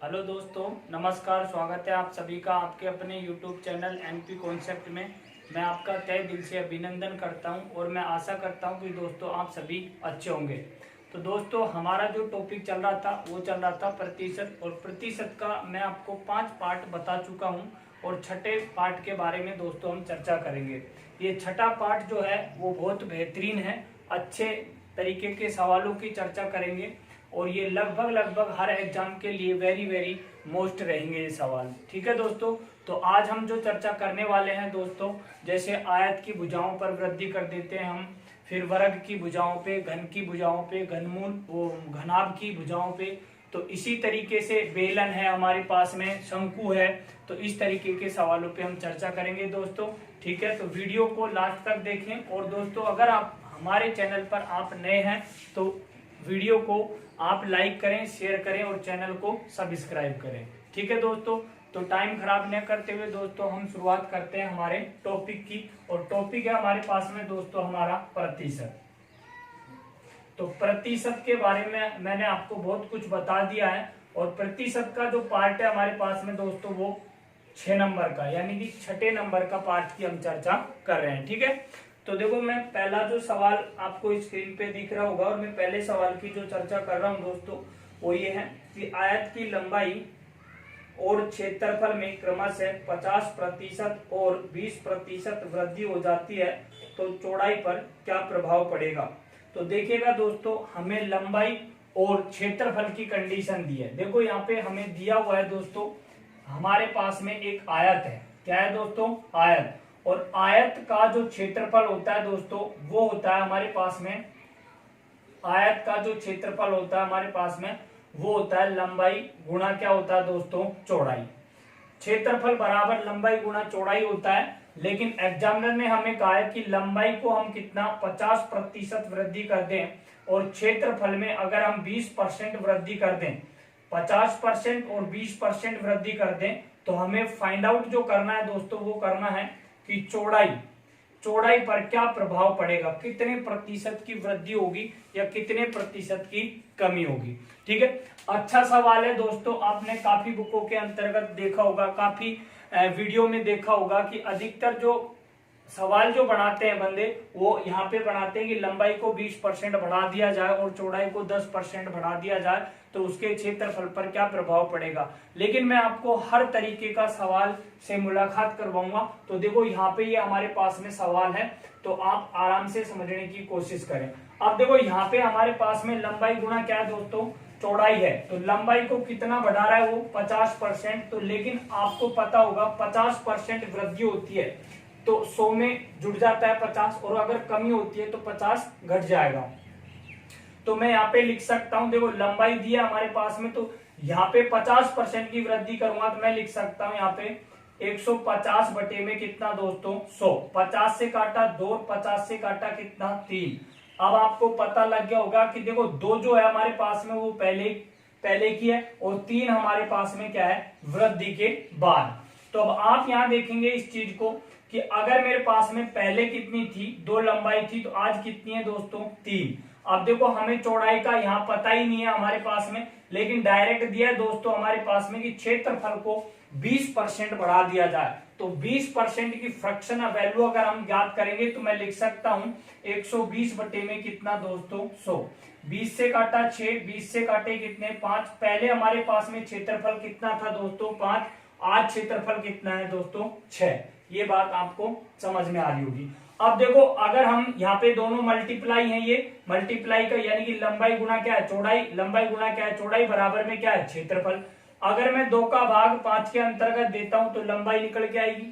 Hello दोस्तों, नमस्कार। स्वागत है आप सभी का आपके अपने यूट्यूब चैनल एनपी कॉन्सेप्ट में। मैं आपका तहे दिल से अभिनंदन करता हूं और मैं आशा करता हूं कि दोस्तों आप सभी अच्छे होंगे। तो दोस्तों, हमारा जो टॉपिक चल रहा था वो चल रहा था प्रतिशत, और प्रतिशत का मैं आपको 5 पार्ट बता चुका हूं और छठे पार्ट के बारे में दोस्तों हम चर्चा करेंगे। ये छठा पार्ट जो है वो बहुत बेहतरीन है, अच्छे तरीके के सवालों की चर्चा करेंगे और ये लगभग हर एग्जाम के लिए वेरी वेरी मोस्ट रहेंगे ये सवाल। ठीक है दोस्तों, तो आज हम जो चर्चा करने वाले हैं दोस्तों, जैसे आयत की भुजाओं पर वृद्धि कर देते हैं हम, फिर वर्ग की भुजाओं पे, घन की भुजाओं पे, घनमूल घनाभ की भुजाओं पे, तो इसी तरीके से बेलन है हमारे पास में, शंकु है, तो इस तरीके के सवालों पे हम चर्चा करेंगे दोस्तों। ठीक है, तो वीडियो को लास्ट तक देखें। और दोस्तों, अगर आप हमारे चैनल पर आप नए हैं तो वीडियो को आप लाइक करें, शेयर करें और चैनल को सब्सक्राइब करें। ठीक है दोस्तों, तो टाइम खराब न करते हुए दोस्तों हम शुरुआत करते हैं हमारे टॉपिक की। और टॉपिक है हमारे पास में दोस्तों हमारा प्रतिशत। तो प्रतिशत के बारे में मैंने आपको बहुत कुछ बता दिया है और प्रतिशत का जो पार्ट है हमारे पास में दोस्तों वो 6 नंबर का, यानी कि छठे नंबर का पार्ट की हम चर्चा कर रहे हैं। ठीक है, तो देखो, मैं पहला जो सवाल आपको स्क्रीन पे दिख रहा होगा और मैं पहले सवाल की जो चर्चा कर रहा हूं दोस्तों वो ये है कि आयत की लंबाई और क्षेत्रफल में क्रमशः 50% और 20% वृद्धि हो जाती है तो चौड़ाई पर क्या प्रभाव पड़ेगा। तो देखिएगा दोस्तों, हमें लंबाई और क्षेत्रफल की कंडीशन दी है। देखो यहाँ पे हमें दिया हुआ है दोस्तों, हमारे पास में एक आयत है। क्या है दोस्तों? आयत। और आयत का जो क्षेत्रफल होता है दोस्तों वो होता है हमारे पास में, आयत का जो क्षेत्रफल होता है हमारे पास में वो होता है लंबाई गुणा क्या होता है दोस्तों? चौड़ाई। क्षेत्रफल बराबर लंबाई गुणा चौड़ाई होता है, लेकिन एग्जामिनर ने हमें कहा है कि लंबाई को हम कितना 50% वृद्धि कर दें और क्षेत्रफल में अगर हम 20% वृद्धि कर दें, 50% और 20% वृद्धि कर दें, तो हमें फाइंड आउट जो करना है दोस्तों वो करना है कि चौड़ाई पर क्या प्रभाव पड़ेगा, कितने प्रतिशत की वृद्धि होगी या कितने प्रतिशत की कमी होगी। ठीक है, अच्छा सवाल है दोस्तों। आपने काफी बुकों के अंतर्गत देखा होगा, काफी वीडियो में देखा होगा कि अधिकतर जो सवाल जो बनाते हैं बंदे वो यहाँ पे बनाते हैं कि लंबाई को 20% बढ़ा दिया जाए और चौड़ाई को 10% बढ़ा दिया जाए तो उसके क्षेत्रफल पर क्या प्रभाव पड़ेगा। लेकिन मैं आपको हर तरीके का सवाल से मुलाकात करवाऊंगा। तो देखो यहाँ पे ये हमारे पास में सवाल है, तो आप आराम से समझने की कोशिश करें। अब देखो यहाँ पे हमारे पास में लंबाई गुणा क्या है दोस्तों? चौड़ाई है। तो लंबाई को कितना बढ़ा रहा है वो? 50%। तो लेकिन आपको पता होगा 50% वृद्धि होती है तो 100 में जुड़ जाता है 50, और अगर कमी होती है तो 50 घट जाएगा। तो मैं यहाँ पे लिख सकता हूं, देखो लंबाई दी है हमारे पास में, तो यहाँ पे 50% की वृद्धि करूंगा तो मैं लिख सकता हूं यहाँ पे 150 बटे में कितना दोस्तों? 100। 50 से काटा 2, 50 से काटा कितना? 3। अब आपको पता लग गया होगा कि देखो 2 जो है हमारे पास में वो पहले की है और 3 हमारे पास में क्या है? वृद्धि के बाद। तो अब आप यहाँ देखेंगे इस चीज को कि अगर मेरे पास में पहले कितनी थी? 2 लंबाई थी, तो आज कितनी है दोस्तों? 3। अब देखो हमें चौड़ाई का यहाँ पता ही नहीं है हमारे पास में, लेकिन डायरेक्ट दिया है दोस्तों हमारे पास में कि क्षेत्रफल को 20% बढ़ा दिया जाए। तो 20% की फ्रैक्शन वैल्यू अगर हम ज्ञात करेंगे तो मैं लिख सकता हूं 120 बटे में कितना दोस्तों? 100। 20 से काटा 6, 20 से काटे कितने? 5। पहले हमारे पास में क्षेत्रफल कितना था दोस्तों? 5। आज क्षेत्रफल कितना है दोस्तों? 6। ये बात आपको समझ में आ रही होगी। अब देखो अगर हम यहाँ पे दोनों मल्टीप्लाई है, ये मल्टीप्लाई का यानी कि लंबाई गुणा क्या है? चौड़ाई। लंबाई गुणा क्या है? चौड़ाई बराबर में क्या है? क्षेत्रफल। अगर मैं 2 का भाग 5 के अंतर्गत देता हूं तो लंबाई निकल के आएगी।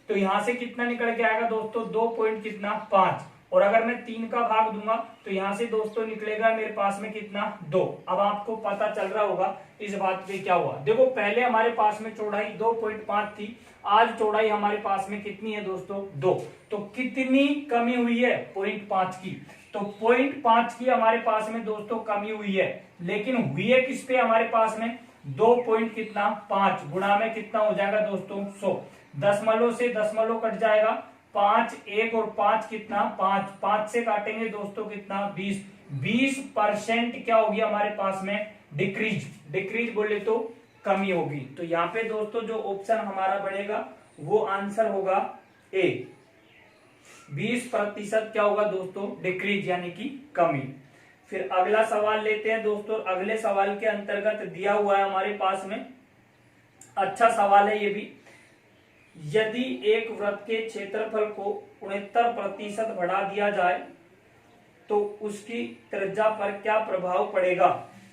तो यहां से कितना निकल के आएगा दोस्तों? 2 पॉइंट कितना? 5। और अगर मैं 3 का भाग दूंगा तो यहां से दोस्तों निकलेगा मेरे पास में कितना? 2। अब आपको पता चल रहा होगा इस बात पे क्या हुआ। देखो पहले हमारे पास में चौड़ाई 2.5 थी, आज चौड़ाई हमारे पास में कितनी है दोस्तों? 2। तो कितनी कमी हुई है? 0.5 की। तो 0.5 की हमारे पास में दोस्तों कमी हुई है, लेकिन हुई है किस पे हमारे पास में? 2 पॉइंट कितना? 5 गुणा में कितना हो जाएगा दोस्तों? 100। दशमलव से दशमलव कट जाएगा, 5 1 और 5 कितना? 5। 5 से काटेंगे दोस्तों कितना? 20। 20% क्या होगी हमारे पास में? डिक्रीज बोले तो कमी होगी। तो यहाँ पे दोस्तों जो ऑप्शन हमारा बनेगा वो आंसर होगा ए, 20% क्या होगा दोस्तों, डिक्रीज यानी कि कमी। फिर अगला सवाल लेते हैं दोस्तों। अगले सवाल के अंतर्गत दिया हुआ है हमारे पास में, अच्छा सवाल है ये भी। यदि एक वृत्त के क्षेत्रफल को 69% बढ़ा दिया जाए तो उसकी त्रिज्या पर क्या प्रभाव पड़ेगा।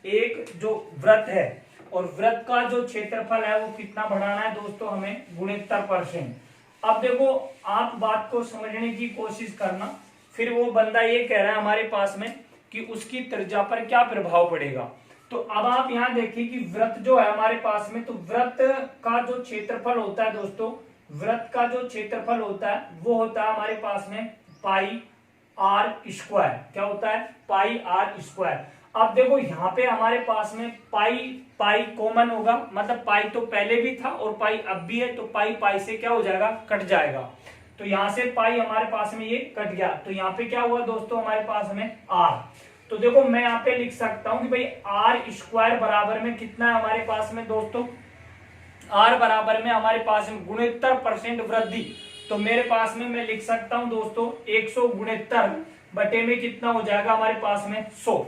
एक जो वृत्त है और वृत्त का जो क्षेत्रफल है वो कितना बढ़ाना है दोस्तों, हमें 69%। अब देखो आप बात को समझने की कोशिश करना। फिर वो बंदा ये कह रहा है हमारे पास में कि उसकी त्रिज्या पर क्या प्रभाव पड़ेगा। तो अब आप यहाँ देखिए कि वृत्त जो है हमारे पास में, तो वृत्त का जो क्षेत्रफल होता है दोस्तों, वृत्त का जो क्षेत्रफल होता है वो होता है हमारे पास में पाई आर स्क्वायर। क्या होता है, पाई आर स्क्वायर। अब देखो यहाँ पे हमारे पास में पाई पाई कॉमन होगा, मतलब पाई तो पहले भी था और पाई अब भी है, तो पाई पाई से क्या हो जाएगा, कट जाएगा। तो यहाँ से पाई हमारे पास में ये कट गया, तो यहाँ पे क्या हुआ दोस्तों हमारे पास में आर। तो देखो मैं यहाँ पे लिख सकता हूं कि भाई आर स्क्वायर बराबर में कितना है हमारे पास में दोस्तों, आर बराबर में हमारे पास में 69% वृद्धि। तो मेरे पास में मैं लिख सकता हूं दोस्तों 169 बटे में कितना हो जाएगा हमारे पास में 100।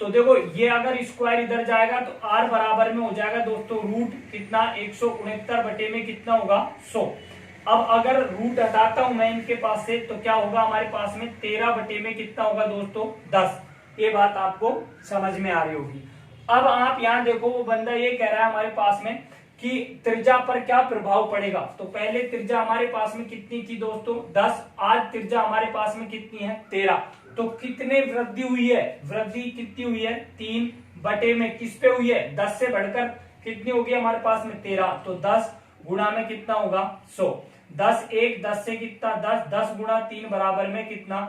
तो देखो ये अगर स्क्वायर इधर जाएगा तो आर बराबर में हो जाएगा दोस्तों रूट कितना, 169 बटे में कितना होगा 100। अब अगर रूट हटाता हूं मैं इनके पास से तो क्या होगा हमारे पास में 13 बटे में कितना होगा दोस्तों 10। ये बात आपको समझ में आ रही होगी। अब आप यहाँ देखो वो बंदा ये कह रहा है हमारे पास में कि त्रिज्या पर क्या प्रभाव पड़ेगा। तो पहले त्रिज्या हमारे पास में कितनी थी दोस्तों 10, आज त्रिज्या हमारे पास में कितनी है 13। तो कितने वृद्धि हुई है, वृद्धि कितनी हुई है 3 बटे में किस पे हुई है 10 से बढ़कर कितनी होगी हमारे पास में 13। तो 10 गुणा में कितना होगा 100, 10 1 10 से कितना 10, 10 गुणा 3 बराबर में कितना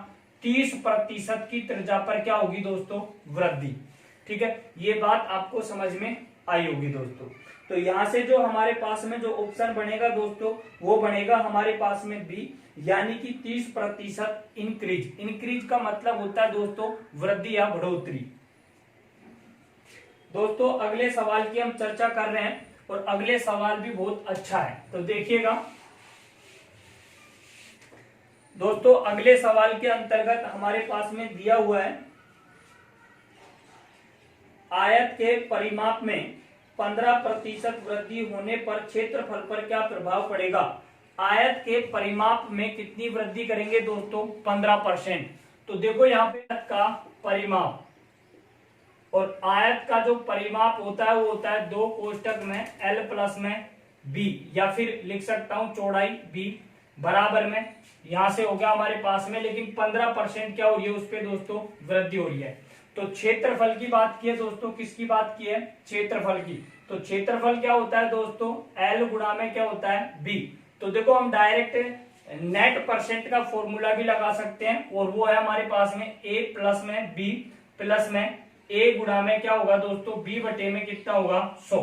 30% की त्रिज्या पर क्या होगी दोस्तों वृद्धि। ठीक है, ये बात आपको समझ में आई होगी दोस्तों। तो यहां से जो हमारे पास में जो ऑप्शन बनेगा दोस्तों वो बनेगा हमारे पास में बी, यानी कि 30% इंक्रीज। इंक्रीज का मतलब होता है दोस्तों वृद्धि या बढ़ोतरी। दोस्तों अगले सवाल की हम चर्चा कर रहे हैं और अगले सवाल भी बहुत अच्छा है, तो देखिएगा दोस्तों। अगले सवाल के अंतर्गत हमारे पास में दिया हुआ है आयत के परिमाप में 15% वृद्धि होने पर क्षेत्रफल पर क्या प्रभाव पड़ेगा। आयत के परिमाप में कितनी वृद्धि करेंगे दोस्तों 15%। तो देखो यहाँ पे आयत का परिमाप और आयत का जो परिमाप होता है वो होता है 2 कोष्टक में L प्लस में B, या फिर लिख सकता हूं चौड़ाई B बराबर में, यहां से हो गया हमारे पास में, लेकिन 15% क्या हो रही है उस पे दोस्तों वृद्धि हो रही है। तो क्षेत्रफल की बात की है दोस्तों, किसकी बात की है क्षेत्रफल की। तो क्षेत्रफल क्या होता है दोस्तों L गुणा में क्या होता है B। तो देखो हम डायरेक्ट नेट परसेंट का फॉर्मूला भी लगा सकते हैं और वो है हमारे पास में A प्लस में B प्लस में A गुणा में क्या होगा दोस्तों B बटे में कितना होगा 100।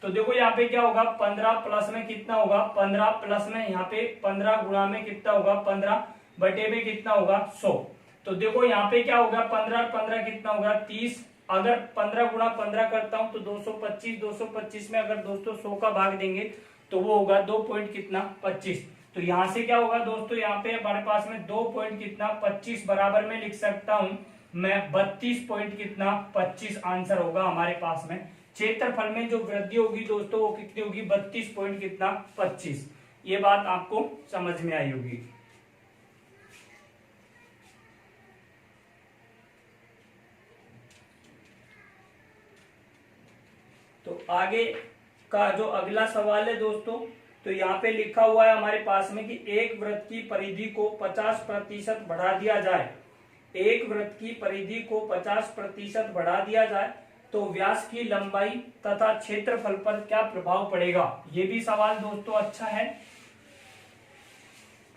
तो देखो यहाँ पे क्या होगा 15 प्लस में कितना होगा 15 प्लस में यहाँ पे 15 गुणा में कितना होगा 15 बटे में कितना होगा 100। तो देखो यहाँ पे क्या होगा 15 15 कितना होगा 30। अगर 15 गुणा 15 करता हूं तो 225, 225 में अगर दोस्तों 100 का भाग देंगे तो वो होगा 2 पॉइंट कितना 25। तो यहाँ से क्या होगा दोस्तों, यहाँ पे हमारे पास में 2 पॉइंट कितना 25 बराबर में लिख सकता हूं मैं 32 पॉइंट कितना 25 आंसर होगा हमारे पास में। क्षेत्रफल में जो वृद्धि होगी दोस्तों वो कितनी होगी 32 पॉइंट कितना 25। ये बात आपको समझ में आई होगी। तो आगे का जो अगला सवाल है दोस्तों, तो यहाँ पे लिखा हुआ है हमारे पास में कि एक वृत्त की परिधि को 50% बढ़ा दिया जाए, एक वृत्त की परिधि को 50% बढ़ा दिया जाए तो व्यास की लंबाई तथा क्षेत्रफल पर क्या प्रभाव पड़ेगा। ये भी सवाल दोस्तों अच्छा है।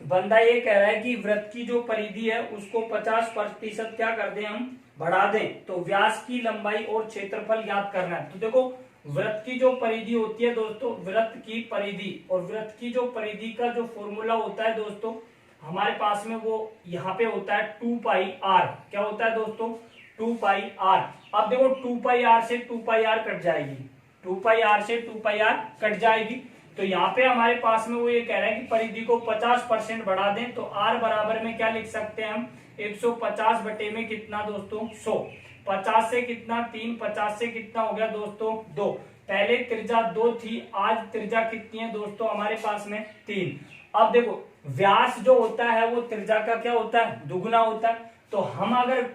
बंदा ये कह रहा है कि वृत्त की जो परिधि है उसको 50% क्या कर दें हम बढ़ा दें, तो व्यास की लंबाई और क्षेत्रफल याद करना है। तो देखो वृत्त की जो परिधि होती है दोस्तों, वृत्त की परिधि और वृत्त की जो परिधि का जो फॉर्मूला होता है दोस्तों हमारे पास में वो यहाँ पे होता है 2 पाई r। क्या होता है दोस्तों 2 पाई r। अब देखो 2 पाई r से 2 पाई r कट जाएगी, 2πr से 2πr कट जाएगी। तो यहाँ पे हमारे पास में वो ये कह रहा है कि परिधि को 50% बढ़ा दें, तो r बराबर में क्या लिख सकते हैं हम, 150 बटे में कितना दोस्तों 100। 50 से कितना 3, 50 से कितना हो गया दोस्तों 2। पहले त्रिज्या 2 थी, आज त्रिज्या कितनी है दोस्तों हमारे पास में 3। अब देखो व्यास जो होता है वो त्रिज्या का क्या होता है, दुगुना होता है। तो हम अगर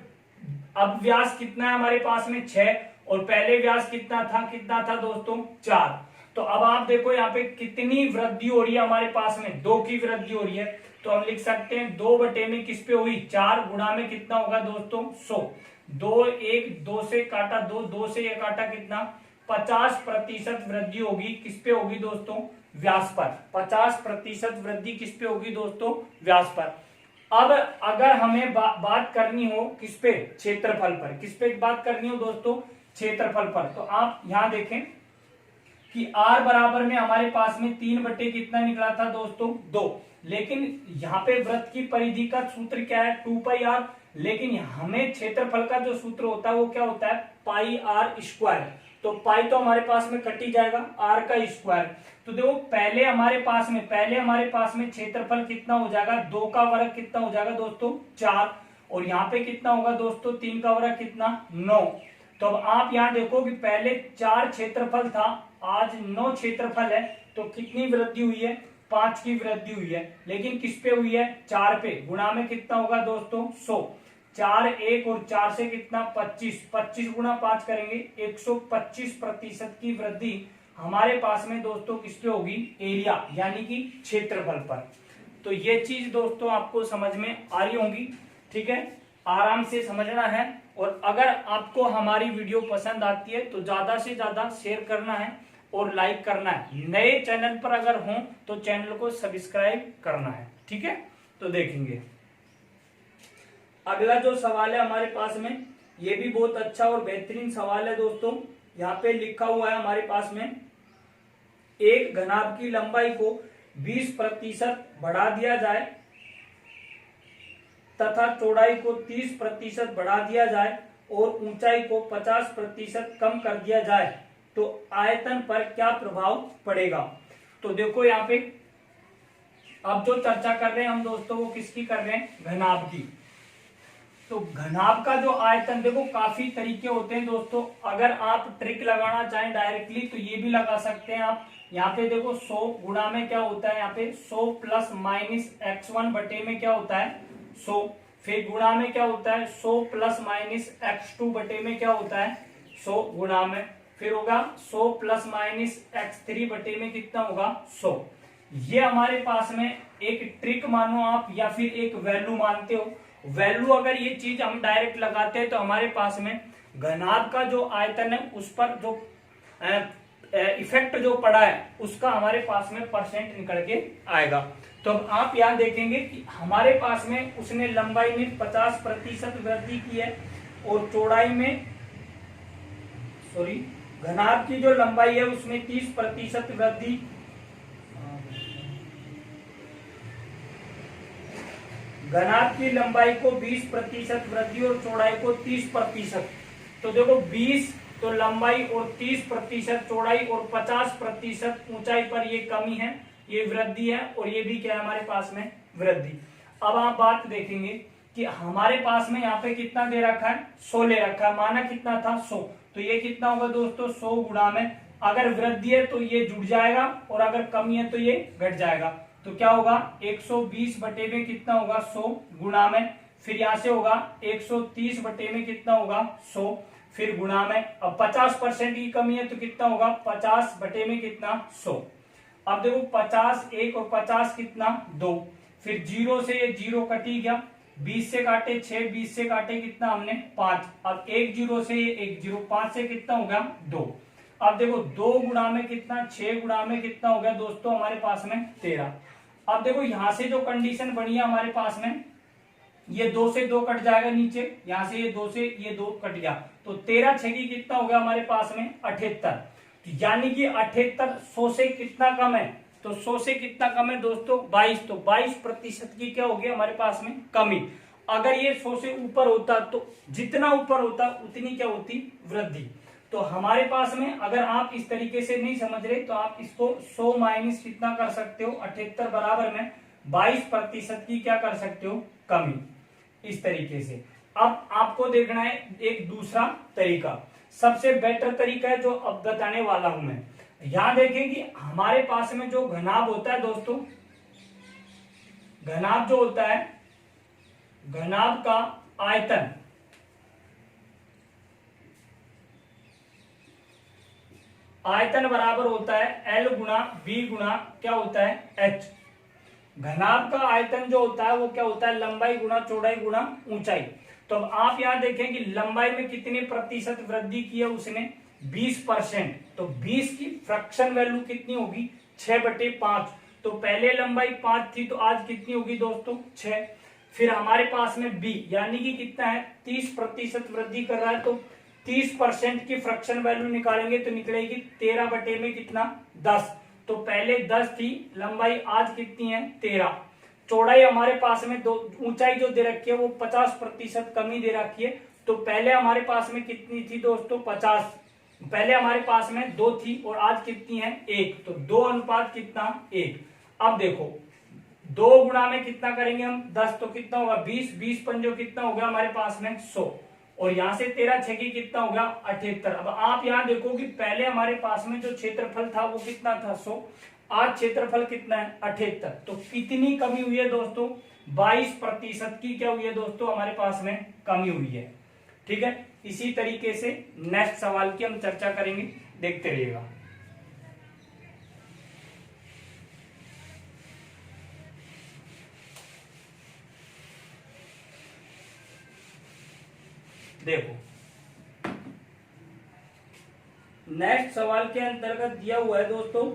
अब व्यास कितना है हमारे पास में 6 और पहले व्यास कितना था दोस्तों 4। तो अब आप देखो यहाँ पे कितनी वृद्धि हो रही है हमारे पास में, 2 की वृद्धि हो रही है। तो हम लिख सकते हैं 2 बटे में किस पे हुई 4, गुणा में कितना होगा दोस्तों 100। 2 1 2 से काटा 2, 2 से ये काटा कितना 50% वृद्धि होगी, किस पे होगी दोस्तों व्यास पर। 50% वृद्धि किस पे होगी दोस्तों व्यास पर। अब अगर हमें बात करनी हो किस पे, क्षेत्रफल पर। किस पे बात करनी हो दोस्तों, क्षेत्रफल पर। तो आप यहां देखें कि r बराबर में हमारे पास में 3 बटे कितना निकला था दोस्तों 2। लेकिन यहाँ पे वृत्त की परिधि का सूत्र क्या है 2πr, लेकिन हमें क्षेत्रफल का जो सूत्र होता है वो क्या होता है पाई r स्क्वायर। तो पाई तो हमारे पास में कट ही जाएगा, r का स्क्वायर। तो देखो पहले हमारे पास में क्षेत्रफल कितना हो जाएगा, 2 का वर्ग कितना हो जाएगा दोस्तों 4, और यहाँ पे कितना होगा दोस्तों 3 का वर्ग कितना 9। तो अब आप यहाँ देखो कि पहले 4 क्षेत्रफल था, आज 9 क्षेत्रफल है। तो कितनी वृद्धि हुई है, 5 की वृद्धि हुई है। लेकिन किस पे हुई है 4 पे, गुणा में कितना होगा दोस्तों 100। 4 1 और 4 से कितना 25, 25 गुणा 5 करेंगे 125% की वृद्धि हमारे पास में दोस्तों किस पे होगी, एरिया यानी कि क्षेत्रफल पर। तो ये चीज दोस्तों आपको समझ में आ रही होंगी, ठीक है, आराम से समझना है। और अगर आपको हमारी वीडियो पसंद आती है तो ज्यादा से ज्यादा शेयर करना है और लाइक करना है। नए चैनल पर अगर हो तो चैनल को सब्सक्राइब करना है, ठीक है। तो देखेंगे अगला जो सवाल है हमारे पास में, ये भी बहुत अच्छा और बेहतरीन सवाल है दोस्तों। यहाँ पे लिखा हुआ है हमारे पास में, एक घनाभ की लंबाई को 20% बढ़ा दिया जाए तथा चौड़ाई को 30% बढ़ा दिया जाए और ऊंचाई को 50% कम कर दिया जाए तो आयतन पर क्या प्रभाव पड़ेगा। तो देखो यहाँ पे अब जो चर्चा कर रहे हैं हम दोस्तों वो किसकी कर रहे हैं, घनाभ की। तो घनाभ का जो आयतन, देखो काफी तरीके होते हैं दोस्तों। अगर आप ट्रिक लगाना चाहें डायरेक्टली तो ये भी लगा सकते हैं आप। यहाँ पे देखो 100 गुणा में क्या होता है, यहाँ पे 100 प्लस माइनस x1 बटे में क्या होता है 100। फिर गुणा में क्या होता है 100 प्लस माइनस x2 बटे में क्या होता है 100 गुणा में। फिर होगा 100 प्लस माइनस x3 बटे में कितना होगा 100। ये हमारे पास में एक ट्रिक मानो आप, या फिर एक वैल्यू मानते हो। वैल्यू अगर ये चीज हम डायरेक्ट लगाते हैं तो हमारे पास में घनाभ का जो आयतन है उस पर जो इफेक्ट जो पड़ा है उसका हमारे पास में परसेंट निकल के आएगा। तो अब आप यहाँ देखेंगे कि हमारे पास में उसने लंबाई में 50% वृद्धि की है और चौड़ाई में, सॉरी, घनाभ की जो लंबाई है उसमें 30% वृद्धि, घनाभ की लंबाई को 20% वृद्धि और चौड़ाई को 30%। तो देखो 20 तो लंबाई और 30% चौड़ाई और 50% ऊंचाई पर ये कमी है, ये वृद्धि है, और ये भी क्या है हमारे पास में वृद्धि। अब आप बात देखेंगे कि हमारे पास में यहाँ पे कितना दे रखा है 100 ले रखा है, माना कितना था 100। तो ये कितना होगा दोस्तों 100 गुणा में, अगर वृद्धि है तो ये जुड़ जाएगा और अगर कमी है तो ये घट जाएगा। तो क्या होगा 120 बटे में कितना होगा 100 गुणा में। फिर यहाँ से होगा 130 बटे में कितना होगा 100, फिर गुणा में। अब 50% की कमी है तो कितना होगा 50 बटे में कितना 100। अब देखो 50 1 और 50 कितना 2, फिर 0 से ये 0 कट ही गया, 20 से काटे 6, 20 से काटे कितना हमने 5। अब 1 0 से ये 1 0, 5 से कितना हो गया 2। अब देखो 2 गुणा में कितना 6 गुणा में कितना हो गया दोस्तों हमारे पास में 13। अब देखो यहां से जो कंडीशन बनी है हमारे पास में, ये 2 से 2 कट जाएगा नीचे, यहां से ये 2 से ये 2 कट गया, तो 13 6 की कितना हो गया हमारे पास में 78। यानी कि 78 100 से कितना कम है, तो 100 से कितना कम है दोस्तों 22। तो 22% की क्या होगी हमारे पास में कमी। अगर ये 100 से ऊपर होता तो जितना ऊपर होता उतनी क्या होती वृद्धि। तो तो हमारे पास में अगर आप इस तरीके से नहीं समझ रहे तो आप इसको 100 माइनस कितना कर सकते हो 78 बराबर में 22% की क्या कर सकते हो कमी। इस तरीके से अब आपको देखना है एक दूसरा तरीका, सबसे बेटर तरीका है जो अब बताने वाला हूं मैं। यहां देखें कि हमारे पास में जो घनाभ होता है दोस्तों, घनाभ जो होता है, घनाभ का आयतन, आयतन बराबर होता है L गुणा B गुणा क्या होता है H। घनाभ का आयतन जो होता है वो क्या होता है लंबाई गुणा चौड़ाई गुणा ऊंचाई। तो अब आप यहां देखें कि लंबाई में कितने प्रतिशत वृद्धि की है उसने 20%, तो 20 की फ्रैक्शन वैल्यू कितनी होगी 6/5। तो पहले लंबाई 5 थी तो आज कितनी होगी दोस्तों 6। फिर हमारे पास में B यानी कि कितना है 30% वृद्धि कर रहा है, तो 30% की फ्रैक्शन वैल्यू निकालेंगे तो निकलेगी 13 में कितना 10। तो पहले 10 थी लंबाई, आज कितनी है 13। चौड़ाई हमारे पास में दो, ऊंचाई जो दे रखी है वो 50% कमी दे रखी है। तो पहले हमारे पास में कितनी थी दोस्तों 50, पहले हमारे पास में 2 थी और आज कितनी है 1, तो 2 अनुपात कितना 1। अब देखो 2 गुणा में कितना करेंगे हम 10, तो कितना होगा 20, 20 पंजो कितना होगा हमारे पास में 100, और यहां से 13 छकी कितना होगा 78। अब आप यहां देखो कि पहले हमारे पास में जो क्षेत्रफल था वो कितना था 100, आज क्षेत्रफल कितना है 78। तो कितनी कमी हुई है दोस्तों 22% की क्या हुई है दोस्तों हमारे पास में कमी हुई है। ठीक है, इसी तरीके से नेक्स्ट सवाल की हम चर्चा करेंगे, देखते रहिएगा। देखो नेक्स्ट सवाल के अंतर्गत दिया हुआ है दोस्तों,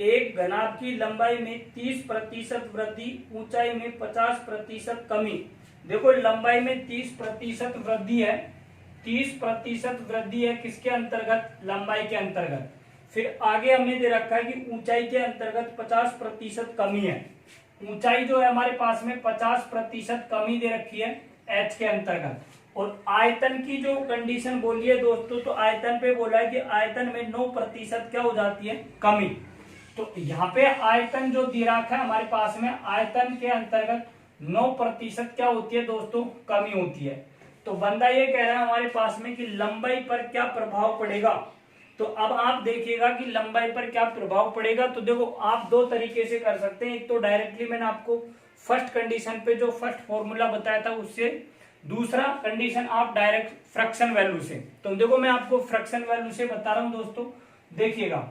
एक घनाभ की लंबाई में 30% वृद्धि, ऊंचाई में 50% कमी। देखो लंबाई में 30% वृद्धि है, 30% वृद्धि है किसके अंतर्गत लंबाई के अंतर्गत। फिर आगे हमने दे रखा है कि ऊंचाई के अंतर्गत 50% कमी है, ऊंचाई जो है हमारे पास में 50% कमी दे रखी है H के अंतर्गत। और आयतन की जो कंडीशन बोली है दोस्तों, तो आयतन पे बोला है कि आयतन में 9% क्या हो जाती है कमी। तो यहाँ पे आयतन जो दे रखा है हमारे पास में, आयतन के अंतर्गत 9% क्या होती है दोस्तों कमी होती है। तो बंदा ये कह रहा है हमारे पास में कि लंबाई पर क्या प्रभाव पड़ेगा। तो अब आप देखिएगा कि लंबाई पर क्या प्रभाव पड़ेगा। तो देखो आप दो तरीके से कर सकते हैं, एक तो डायरेक्टली मैंने आपको फर्स्ट कंडीशन पे जो फर्स्ट फॉर्मूला बताया था उससे, दूसरा कंडीशन आप डायरेक्ट फ्रैक्शन वैल्यू से। तो देखो मैं आपको फ्रैक्शन वैल्यू से बता रहा हूं दोस्तों, देखिएगा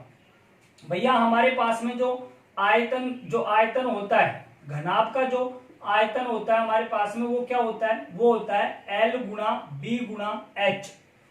भैया हमारे पास में जो आयतन होता है, घनाभ का जो आयतन होता है हमारे पास में वो क्या होता है, वो होता है L गुणा B गुणा H।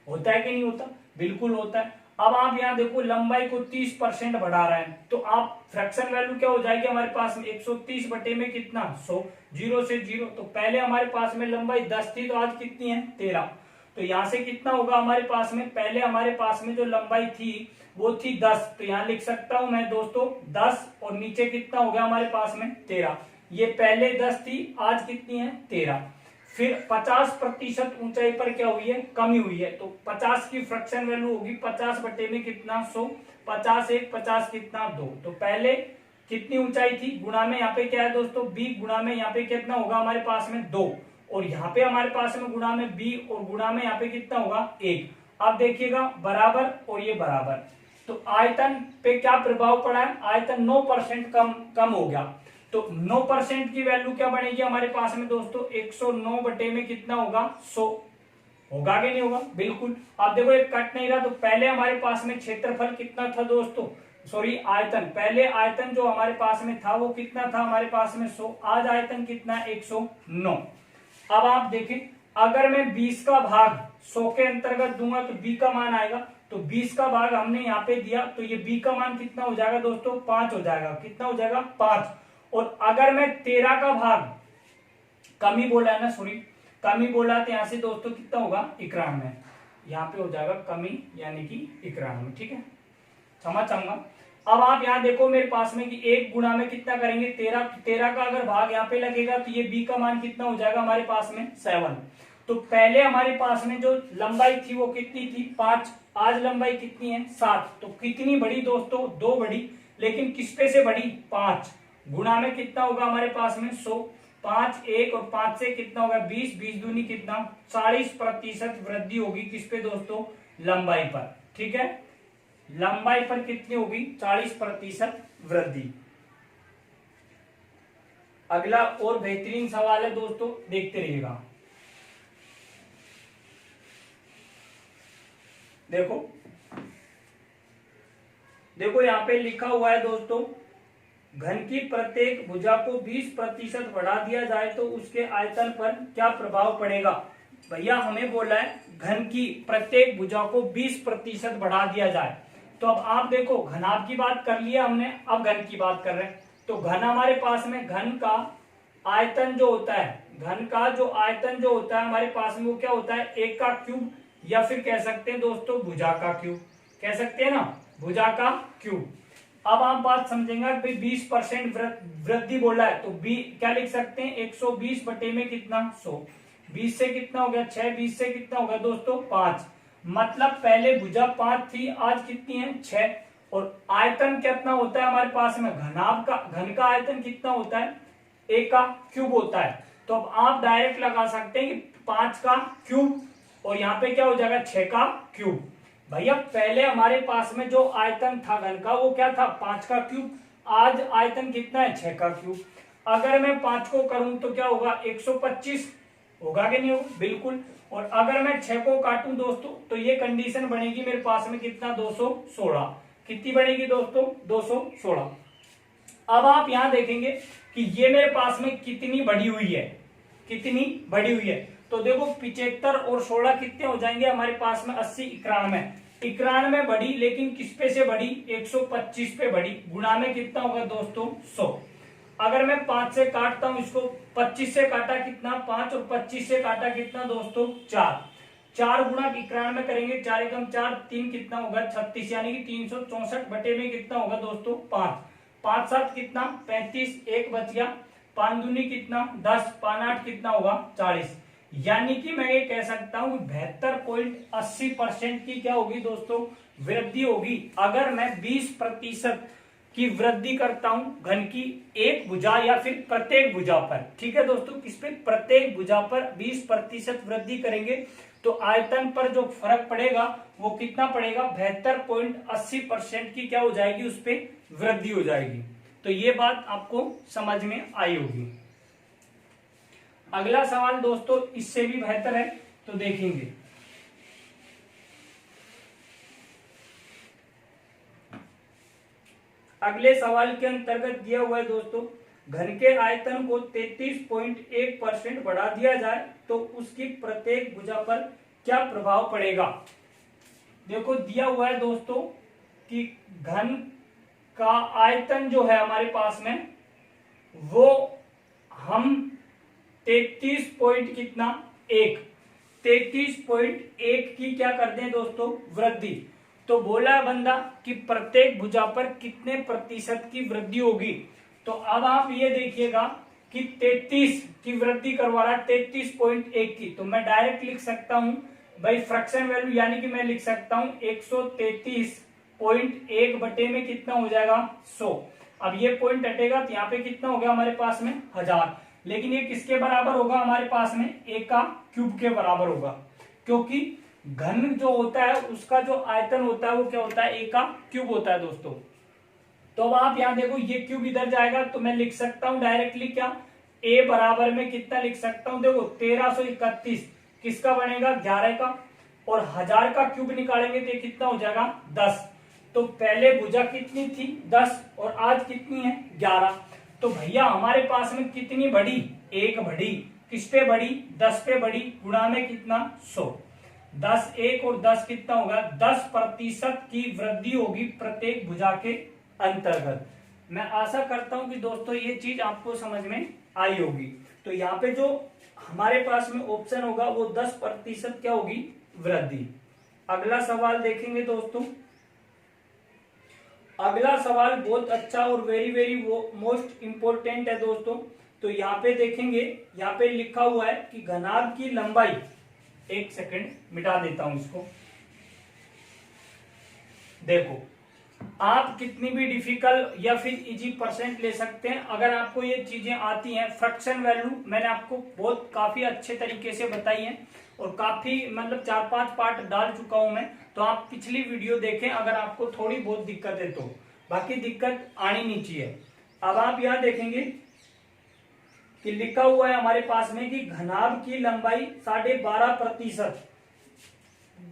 होता है कि नहीं होता, बिल्कुल होता है। अब आप यहाँ देखो लंबाई को 30% बढ़ा रहे हैं, तो आप फ्रैक्शन वैल्यू क्या हो जाएगी हमारे पास में 130 बटे में कितना 100, 0 से 0। तो पहले हमारे पास में लंबाई 10 थी तो आज कितनी है 13। तो यहाँ से कितना होगा हमारे पास में, पहले हमारे पास में जो लंबाई थी वो थी 10, तो यहाँ लिख सकता हूं मैं दोस्तों 10 और नीचे कितना हो गया हमारे पास में 13। ये पहले 10 थी, आज कितनी है 13। फिर 50% ऊंचाई पर क्या हुई है कमी हुई है, तो 50 की फ्रैक्शन वैल्यू होगी 50 बटे में कितना 100, 50 1 50 कितना 2। तो पहले कितनी ऊंचाई थी गुणा में यहाँ पे क्या है दोस्तों B गुणा में यहाँ पे कितना होगा हमारे पास में 2, और यहाँ पे हमारे पास में गुणा में B और गुणा में यहाँ पे कितना होगा 1। अब देखिएगा बराबर और ये बराबर, तो आयतन पे क्या प्रभाव पड़ा है, आयतन 9% कम हो गया। तो 9% की वैल्यू क्या बनेगी हमारे पास में दोस्तों 109 बटे में कितना होगा 100। होगा कि नहीं होगा, बिल्कुल। आप देखो एक कट नहीं रहा। तो पहले हमारे पास में क्षेत्रफल कितना था दोस्तों, सॉरी आयतन, पहले आयतन जो हमारे पास में था वो कितना था हमारे पास में 100, आज आयतन कितना 109। अब आप देखें अगर मैं 20 का भाग 100 के अंतर्गत दूंगा तो B का मान आएगा, तो 20 का भाग हमने यहाँ पे दिया तो ये B का मान कितना हो जाएगा दोस्तों 5 हो जाएगा, कितना हो जाएगा 5। और अगर मैं 13 का भाग, कमी बोला है ना, सॉरी कमी बोला तो यहाँ से दोस्तों कितना होगा 91, यहाँ पे हो जाएगा कमी यानी कि 91। ठीक है, समझ जाऊंगा। अब आप यहाँ देखो मेरे पास में कि 1 गुणा में कितना करेंगे 13 का अगर भाग यहाँ पे लगेगा तो ये B का मान कितना हो जाएगा हमारे पास में 7। तो पहले हमारे पास में जो लंबाई थी वो कितनी थी 5, आज लंबाई कितनी है 7। तो कितनी बढ़ी दोस्तों 2 बढ़ी, लेकिन किस पे से बढ़ी 5। गुणा में कितना होगा हमारे पास में 100, 5 1 और 5 से कितना होगा 20, 20 दूनी कितना 40% वृद्धि होगी किस पे दोस्तों लंबाई पर। ठीक है, लंबाई पर कितनी होगी 40% वृद्धि। अगला और बेहतरीन सवाल है दोस्तों, देखते रहिएगा। देखो देखो यहाँ पे लिखा हुआ है दोस्तों, घन की प्रत्येक भुजा को 20% बढ़ा दिया जाए तो उसके आयतन पर क्या प्रभाव पड़ेगा। भैया हमें बोला है घन की प्रत्येक भुजा को 20% बढ़ा दिया जाए। तो अब आप देखो घनाभ की बात कर लिया हमने, अब घन की बात कर रहे हैं। तो घन हमारे पास में घन का आयतन जो होता है, घन का जो आयतन जो होता है हमारे पास में वो क्या होता है 1 का क्यूब, या फिर कह सकते हैं दोस्तों भुजा का क्यूब, कह सकते हैं ना भुजा का क्यूब। अब आप बात समझेंगे भाई 20% वृद्धि बोला है तो क्या लिख सकते हैं 120 बटे में कितना 100। 20 से कितना हो गया 6, 20 से कितना हो गया दोस्तों 5। मतलब पहले भुजा 5 थी, आज कितनी है 6। और आयतन कितना होता है हमारे पास में घनाभ का, घन का आयतन कितना होता है 1 का क्यूब होता है। तो अब आप डायरेक्ट लगा सकते हैं कि 5 का क्यूब और यहाँ पे क्या हो जाएगा 6 का क्यूब। भैया पहले हमारे पास में जो आयतन था घन का वो क्या था 5 का क्यूब, आज आयतन कितना है 6 का क्यूब। अगर मैं 5 को करूं तो क्या होगा 125 होगा कि नहीं होगा, बिल्कुल। और अगर मैं 6 को काटूं दोस्तों तो ये कंडीशन बनेगी मेरे पास में कितना 216। कितनी बनेगी दोस्तों 216। अब आप यहां देखेंगे कि ये मेरे पास में कितनी बढ़ी हुई है, कितनी बढ़ी हुई है। तो देखो 75 और 16 कितने हो जाएंगे हमारे पास में 80, 91 बढ़ी, लेकिन किस पे से बढ़ी 125 पे बढ़ी। गुणा में कितना होगा दोस्तों 100। अगर मैं 5 से काटता हूं इसको, 25 से काटा कितना 5 और 25 से काटा कितना दोस्तों 4। 4 गुणा 91 करेंगे, 4 एकम 4, 3 कितना होगा 36, यानी कि 364 बटे में कितना होगा दोस्तों 5। 5 7 कितना 35, 1 बच गया, 5 दूनी कितना 10, 5 8 कितना होगा 40। यानी कि मैं ये कह सकता हूं 72.80% की क्या होगी दोस्तों वृद्धि होगी, अगर मैं 20% की वृद्धि करता हूं घन की एक भुजा या फिर प्रत्येक भुजा पर। ठीक है दोस्तों, किस पे प्रत्येक भुजा पर 20% वृद्धि करेंगे तो आयतन पर जो फर्क पड़ेगा वो कितना पड़ेगा 72.80% की क्या हो जाएगी उस पे वृद्धि हो जाएगी। तो ये बात आपको समझ में आई होगी। अगला सवाल दोस्तों इससे भी बेहतर है, तो देखेंगे। अगले सवाल के अंतर्गत दिया हुआ है दोस्तों, घन के आयतन को 33.1% बढ़ा दिया जाए तो उसकी प्रत्येक भुजा पर क्या प्रभाव पड़ेगा। देखो दिया हुआ है दोस्तों कि घन का आयतन जो है हमारे पास में वो हम 33.1 की क्या करते हैं दोस्तों वृद्धि। तो बोला है बंदा कि प्रत्येक भुजा पर कितने प्रतिशत की वृद्धि होगी। तो अब आप ये देखिएगा कि 33 की वृद्धि करवा रहा है 33.1 की, तो मैं डायरेक्ट लिख सकता हूं भाई फ्रैक्शन वैल्यू, यानी कि मैं लिख सकता हूं 133.1 बटे में कितना हो जाएगा 100। अब ये पॉइंट हटेगा तो यहाँ पे कितना हो गया हमारे पास में 1000, लेकिन ये किसके बराबर होगा हमारे पास में 1 का क्यूब के बराबर होगा, क्योंकि घन जो होता है उसका जो आयतन होता है वो क्या होता है 1 का क्यूब होता है दोस्तों। तो अब आप यहाँ देखो ये क्यूब इधर जाएगा तो मैं लिख सकता हूं डायरेक्टली क्या a बराबर में कितना लिख सकता हूं, देखो 1331 किसका बनेगा 11 का, और 1000 का क्यूब निकालेंगे तो ये कितना हो जाएगा 10। तो पहले भुजा कितनी थी 10 और आज कितनी है 11। तो भैया हमारे पास में कितनी बढ़ी 1 बढ़ी, किस पे बढ़ी 10 पे बढ़ी, गुणा में कितना 100। 10 1 और 10 कितना होगा 10% की वृद्धि होगी प्रत्येक भुजा के अंतर्गत। मैं आशा करता हूं कि दोस्तों ये चीज आपको समझ में आई होगी। तो यहाँ पे जो हमारे पास में ऑप्शन होगा वो 10% क्या होगी वृद्धि। अगला सवाल देखेंगे दोस्तों। अगला सवाल बहुत अच्छा और वेरी वेरी मोस्ट इंपोर्टेंट है दोस्तों। तो यहाँ पे देखेंगे, यहाँ पे लिखा हुआ है कि घनाभ की लंबाई एक सेकंड मिटा देता हूं इसको। देखो, आप कितनी भी डिफिकल्ट या फिर इजी परसेंट ले सकते हैं अगर आपको ये चीजें आती हैं। फ्रैक्शन वैल्यू मैंने आपको बहुत काफी अच्छे तरीके से बताई है और काफी मतलब 4-5 पार्ट डाल चुका हूं मैं, तो आप पिछली वीडियो देखें अगर आपको थोड़ी बहुत दिक्कत है तो, बाकी दिक्कत आनी नहीं चाहिए। अब आप यहां देखेंगे कि लिखा हुआ है हमारे पास में कि घनाभ की लंबाई 12.5%।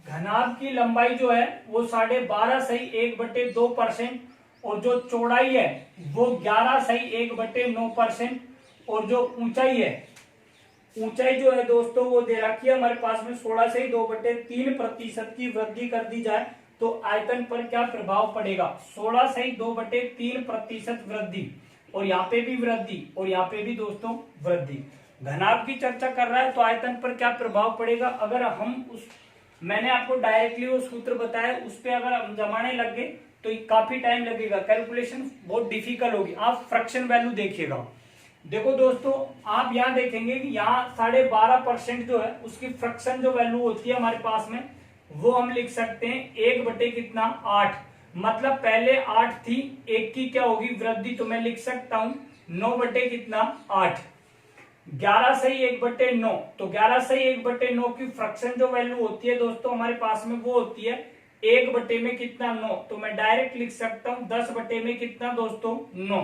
घनाभ की लंबाई जो है वो 12.5 सही 1/2%, और जो चौड़ाई है वो 11 सही 1/9%, और जो ऊंचाई है, ऊंचाई जो है दोस्तों वो दे रखी है हमारे पास में 16 सही 2/3% की वृद्धि कर दी जाए तो आयतन पर क्या प्रभाव पड़ेगा। 16 सही 2/3% वृद्धि, और यहाँ पे भी वृद्धि और यहाँ पे भी दोस्तों वृद्धि। घनाभ की चर्चा कर रहा है तो आयतन पर क्या प्रभाव पड़ेगा। अगर हम मैंने आपको डायरेक्टली वो सूत्र बताया उस पर अगर हम जमाने लग गए तो काफी टाइम लगेगा, कैलकुलेशन बहुत डिफिकल्ट होगी। आप फ्रैक्शन वैल्यू देखिएगा। देखो दोस्तों, आप यहाँ देखेंगे कि यहाँ 12.5% जो है उसकी फ्रैक्शन जो वैल्यू होती है हमारे पास में, वो हम लिख सकते हैं 1/8। मतलब पहले 8 थी, 1 की क्या होगी वृद्धि, तो मैं लिख सकता हूं 9/8। 11 सही 1/9, तो 11 सही 1/9 की फ्रैक्शन जो वैल्यू होती है दोस्तों हमारे पास में वो होती है 1/9, तो मैं डायरेक्ट लिख सकता हूं 10/9 दोस्तों 9।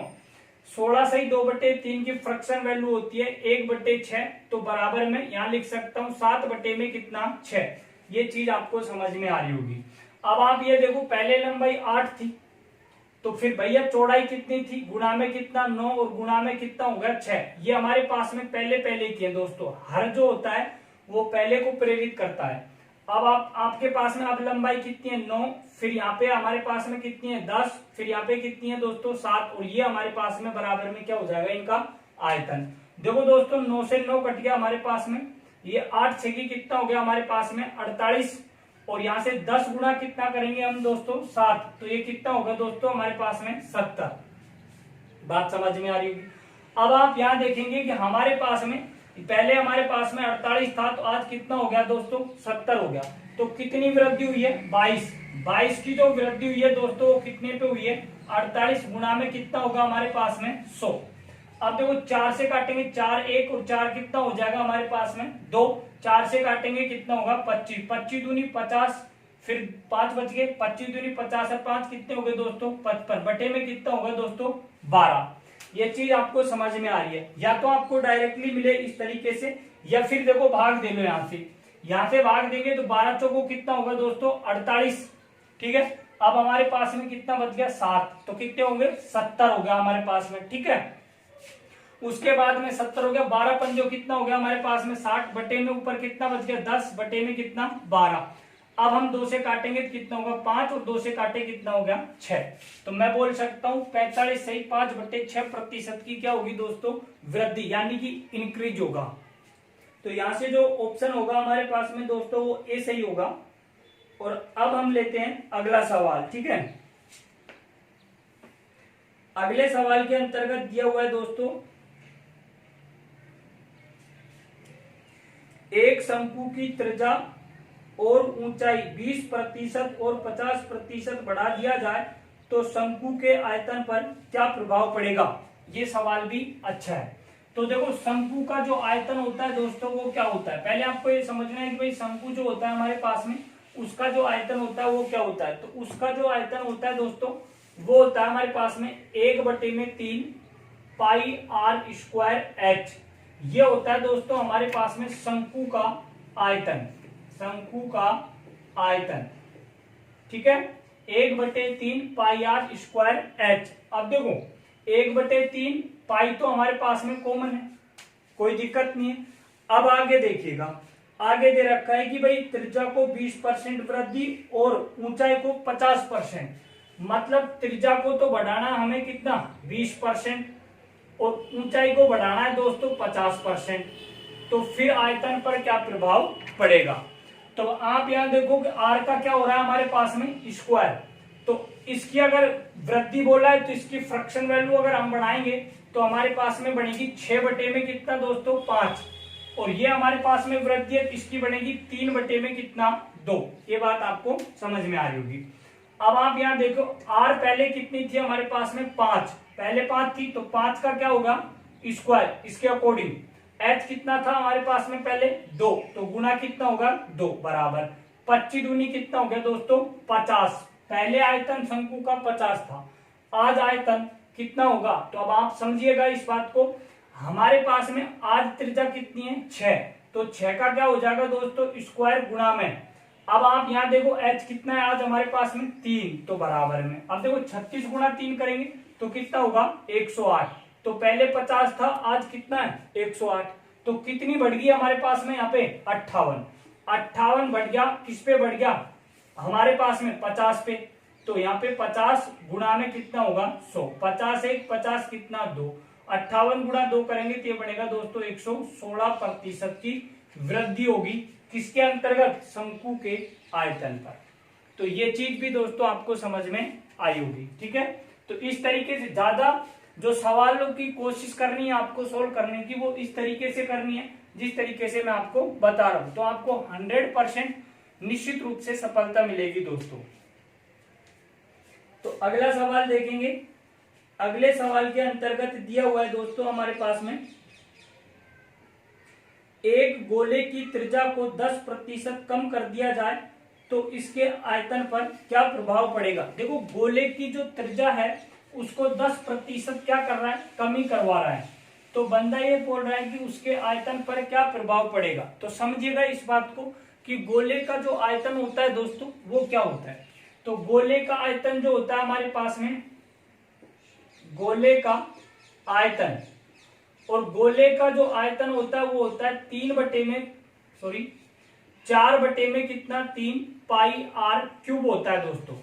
16 सही 2/3 की फ्रैक्शन वैल्यू होती है 1/6, तो बराबर में यहां लिख सकता हूं 7/6। ये चीज आपको समझ में आ रही होगी। अब आप ये देखो, पहले लंबाई 8 थी, तो फिर भैया चौड़ाई कितनी थी, गुणा में कितना 9 और गुणा में कितना हो गया 6। ये हमारे पास में पहले की है दोस्तों। हर जो होता है वो पहले को प्रेरित करता है। अब आपके पास में अब लंबाई कितनी है 9, फिर यहाँ पे हमारे पास में कितनी है 10, फिर यहाँ पे कितनी है दोस्तों 7, और ये हमारे पास में बराबर में क्या हो जाएगा इनका आयतन। देखो दोस्तों, 9 से 9 कट गया हमारे पास में, ये 8 6 कितना हो गया हमारे पास में 48, और यहां से 10 गुना कितना करेंगे हम दोस्तों 7, तो ये कितना होगा दोस्तों हमारे पास में 70। बात समझ में आ रही होगी। अब आप यहां देखेंगे कि हमारे पास में पहले हमारे पास में 48 था, तो आज कितना हो गया दोस्तों 70 हो गया। तो कितनी वृद्धि हुई है 22 की जो वृद्धि हुई है दोस्तों वो कितने पे हुई है 48 गुना में कितना होगा हमारे पास में 100। अब देखो 4 से काटेंगे 4 1 और 4 कितना हो जाएगा हमारे पास में 2, 4 से काटेंगे कितना होगा 25, 25 दूनी 50, फिर 5 बच गए, 25 दूनी 50 और 5 कितने हो गए दोस्तों 55, बटे में कितना होगा दोस्तों 12। ये चीज आपको समझ में आ रही है। या तो आपको डायरेक्टली मिले इस तरीके से, या फिर देखो भाग दे लो, यहाँ से भाग देंगे तो 12 चौको कितना होगा दोस्तों 48। ठीक है, अब हमारे पास में कितना बच गया 7, तो कितने होंगे 70 हो गया हमारे पास में। ठीक है, उसके बाद में 70 हो गया, 12 पंजो कितना हो गया हमारे पास में 60, बटे में ऊपर कितना बच गया 10, बटे में कितना 12। अब हम 2 से काटेंगे तो कितना होगा 5, और 2 से काटे कितना हो गया 6। तो मैं बोल सकता हूं 45 सही 5/6% की क्या होगी दोस्तों वृद्धि, यानी कि इंक्रीज होगा। तो यहां से जो ऑप्शन होगा हमारे पास में दोस्तों वो ए सही होगा। और अब हम लेते हैं अगला सवाल। ठीक है, अगले सवाल के अंतर्गत दिया हुआ है दोस्तों, एक शंकु की त्रिज्या और ऊंचाई 20% और 50% बढ़ा दिया जाए तो शंकु के आयतन पर क्या प्रभाव पड़ेगा। ये सवाल भी अच्छा है। तो देखो, शंकु का जो आयतन होता है दोस्तों वो क्या होता है, पहले आपको ये समझना है कि भाई शंकु जो होता है हमारे पास में उसका जो आयतन होता है वो क्या होता है। तो उसका जो आयतन होता है दोस्तों वो होता है हमारे पास में 1/3 पाई r² h। ये होता है दोस्तों हमारे पास में शंकु का आयतन, शंकु का आयतन। ठीक है, 1/3 पाई r² h। अब देखो 1/3 पाई तो हमारे पास में कॉमन है, कोई दिक्कत नहीं है। अब आगे देखिएगा, आगे दे रखा है कि भाई त्रिज्या को 20% वृद्धि और ऊंचाई को 50%। मतलब त्रिज्या को तो बढ़ाना हमें कितना 20% और ऊंचाई को बढ़ाना है दोस्तों 50%। तो फिर आयतन पर क्या प्रभाव पड़ेगा। तो आप यहां देखो कि r का क्या हो रहा है हमारे पास में स्क्वायर, तो इसकी अगर वृद्धि बोला है तो इसकी फ्रैक्शन वैल्यू अगर हम बढ़ाएंगे तो हमारे पास में बनेगी 6 बटे में कितना दोस्तों 5। और ये हमारे पास में वृद्धि है, इसकी बनेगी 3 बटे में कितना 2। ये बात आपको समझ में आ रही होगी। अब आप यहाँ देखो r पहले कितनी थी हमारे पास में 5, पहले 5 थी, तो 5 का क्या होगा स्क्वायर, इसके अकॉर्डिंग h कितना था हमारे पास में पहले 2, तो गुना कितना होगा 2 बराबर 25 दूनी कितना हो गया दोस्तों 50। पहले आयतन शंकु का 50 था, आज आयतन कितना होगा, तो अब आप समझिएगा इस बात को। हमारे पास में आज त्रिज्या कितनी है 6, तो 6 का क्या हो जाएगा दोस्तों स्क्वायर गुणा में। अब आप यहाँ देखो h कितना है आज हमारे पास में 3, तो बराबर में अब देखो 36 गुणा 3 करेंगे तो कितना होगा 108। तो पहले 50 था, आज कितना है 108, तो कितनी बढ़ गई हमारे पास में यहाँ पे 58 बढ़ गया, किस पे बढ़ गया हमारे पास में 50 पे। तो यहाँ पे 50 गुणा में कितना होगा 100, 50 एक 50 कितना 2, 58 गुणा 2 करेंगे तो ये बनेगा दोस्तों 116% की वृद्धि होगी किसके अंतर्गत शंकु के आयतन पर। तो ये चीज भी दोस्तों आपको समझ में आई होगी, ठीक है। तो इस तरीके से ज्यादा जो सवालों की कोशिश करनी है आपको सोल्व करने की, वो इस तरीके से करनी है जिस तरीके से मैं आपको बता रहा हूं, तो आपको 100% निश्चित रूप से सफलता मिलेगी दोस्तों। तो अगला सवाल देखेंगे। अगले सवाल के अंतर्गत दिया हुआ है दोस्तों हमारे पास में, एक गोले की त्रिज्या को 10% कम कर दिया जाए तो इसके आयतन पर क्या प्रभाव पड़ेगा। देखो गोले की जो त्रिज्या है उसको 10% क्या कर रहा है, कमी करवा रहा है, तो बंदा ये बोल रहा है कि उसके आयतन पर क्या प्रभाव पड़ेगा। तो समझिएगा इस बात को कि गोले का जो आयतन होता है दोस्तों वो क्या होता है। तो गोले का आयतन जो होता है हमारे पास में, गोले का आयतन, और गोले का जो आयतन होता है वो होता है 4 बटे में कितना 3 पाई आर क्यूब होता है दोस्तों।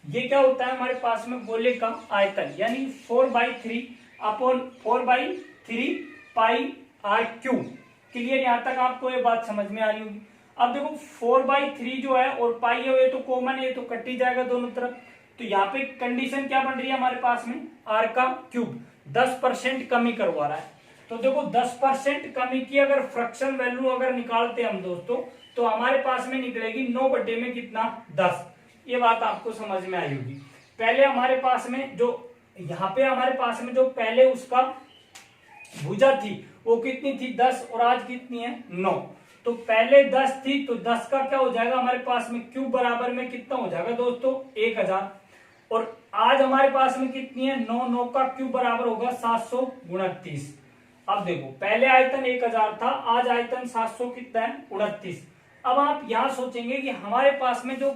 ये क्या होता है हमारे पास में गोले का आयतन, यानी 4/3 upon 4/3 pi r cube. Clear, यहां तक आपको ये बात समझ में आ रही होगी। अब देखो 4/3 जो है और पाई है ये तो कॉमन है, ये तो कट ही जाएगा दोनों तरफ। तो यहाँ पे कंडीशन क्या बन रही है हमारे पास में, आर का क्यूब 10% कमी करवा रहा है। तो देखो 10% कमी की अगर फ्रैक्शन वैल्यू अगर निकालते हम दोस्तों, तो हमारे पास में निकलेगी 9 बटे में कितना 10। ये बात आपको समझ में आई होगी। पहले हमारे पास में जो यहाँ पे हमारे पास में जो पहले उसका भुजा थी वो कितनी थी 10, और आज कितनी है 9। तो पहले 10 थी, तो 10 का क्या हो जाएगा हमारे पास में क्यूब बराबर में कितना हो जाएगा दोस्तों 1000। और आज हमारे पास में कितनी है 9 का क्यूब बराबर होगा 729। अब देखो पहले आयतन 1000 था, आज आयतन 700 कितना है 29। अब आप यहाँ सोचेंगे कि हमारे पास में जो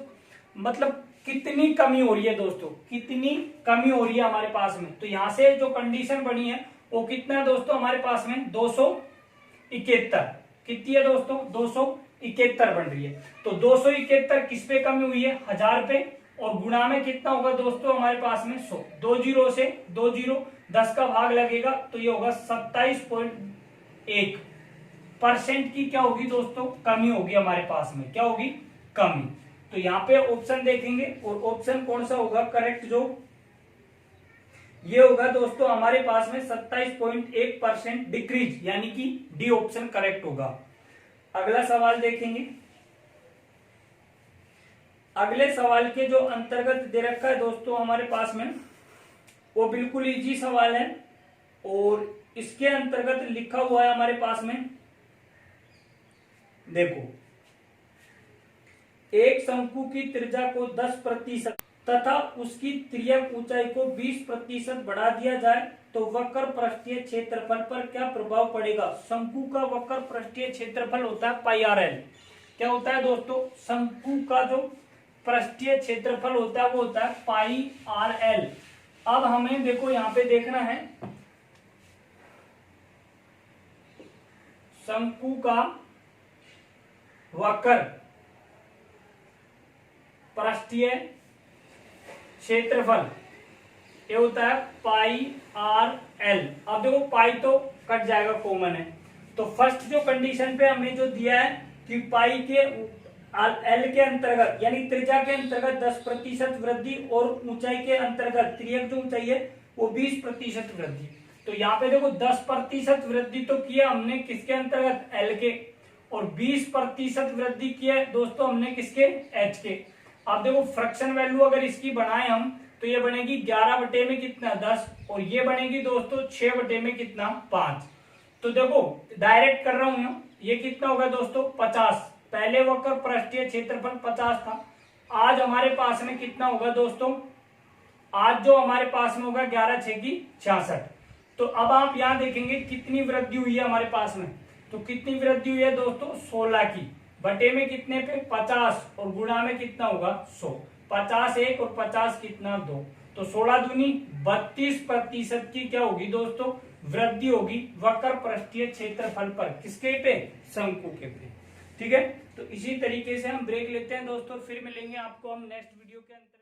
मतलब कितनी कमी हो रही है दोस्तों, कितनी कमी हो रही है हमारे पास में। तो यहाँ से जो कंडीशन बनी है वो कितना है दोस्तों हमारे पास में 271। कितनी है दोस्तों 271 बन रही है। तो 271 किस पे कमी हुई है 1000 पे, और गुणा में कितना होगा दोस्तों हमारे पास में 100। 20 से 20 10 का भाग लगेगा तो ये होगा 27.1% की क्या होगी दोस्तों कमी होगी हमारे पास में, क्या होगी कमी। तो यहाँ पे ऑप्शन देखेंगे और ऑप्शन कौन सा होगा करेक्ट, जो ये होगा दोस्तों हमारे पास में 27.1% डिक्रीज, यानी कि डी ऑप्शन करेक्ट होगा। अगला सवाल देखेंगे। अगले सवाल के जो अंतर्गत दे रखा है दोस्तों हमारे पास में वो बिल्कुल इजी सवाल है, और इसके अंतर्गत लिखा हुआ है हमारे पास में, देखो एक शंकु की त्रिज्या को 10% तथा उसकी तिर्यक ऊंचाई को 20% बढ़ा दिया जाए तो वक्र पृष्ठीय क्षेत्रफल पर क्या प्रभाव पड़ेगा। शंकु का वक्र पृष्ठीय क्षेत्रफल होता है पाई आर एल। क्या होता है दोस्तों, शंकु का जो पृष्ठीय क्षेत्रफल होता है वो होता है पाई आर एल। अब हमें देखो यहाँ पे देखना है शंकु का वक्र पृष्ठीय क्षेत्रफल ये होता है पाई आर एल। अब देखो पाई तो कट जाएगा कॉमन है, तो फर्स्ट जो कंडीशन पे हमें जो दिया है कि पाई के एल के अंतर्गत यानी त्रिज्या के अंतर्गत 10% वृद्धि और ऊंचाई के अंतर्गत तिर्यक जो ऊंचाई है वो 20% वृद्धि। तो यहाँ पे देखो 10% वृद्धि तो किया हमने किसके अंतर्गत, एल के, और 20% वृद्धि की है दोस्तों हमने किसके, एच के। अब देखो फ्रैक्शन वैल्यू अगर इसकी बनाए हम तो ये बनेगी 11 बटे में कितना 10, और ये बनेगी दोस्तों 6 बटे में कितना 5। तो देखो डायरेक्ट कर रहा हूं, ये कितना होगा दोस्तों 50। पहले वक्र पृष्ठीय क्षेत्रफल 50 था, आज हमारे पास में कितना होगा दोस्तों, आज जो हमारे पास में होगा 11 6 की 66। तो अब आप यहां देखेंगे कितनी वृद्धि हुई है हमारे पास में, तो कितनी वृद्धि हुई है दोस्तों 16 की, बटे में कितने पे 50, और गुणा में कितना होगा 100। 50 1 और 50 कितना 2, तो 16 दूनी 32% की क्या होगी दोस्तों वृद्धि होगी वक्र पृष्ठीय क्षेत्रफल पर, किसके पे, शंकु के पे। ठीक है, तो इसी तरीके से हम ब्रेक लेते हैं दोस्तों, फिर मिलेंगे आपको हम नेक्स्ट वीडियो के अंदर।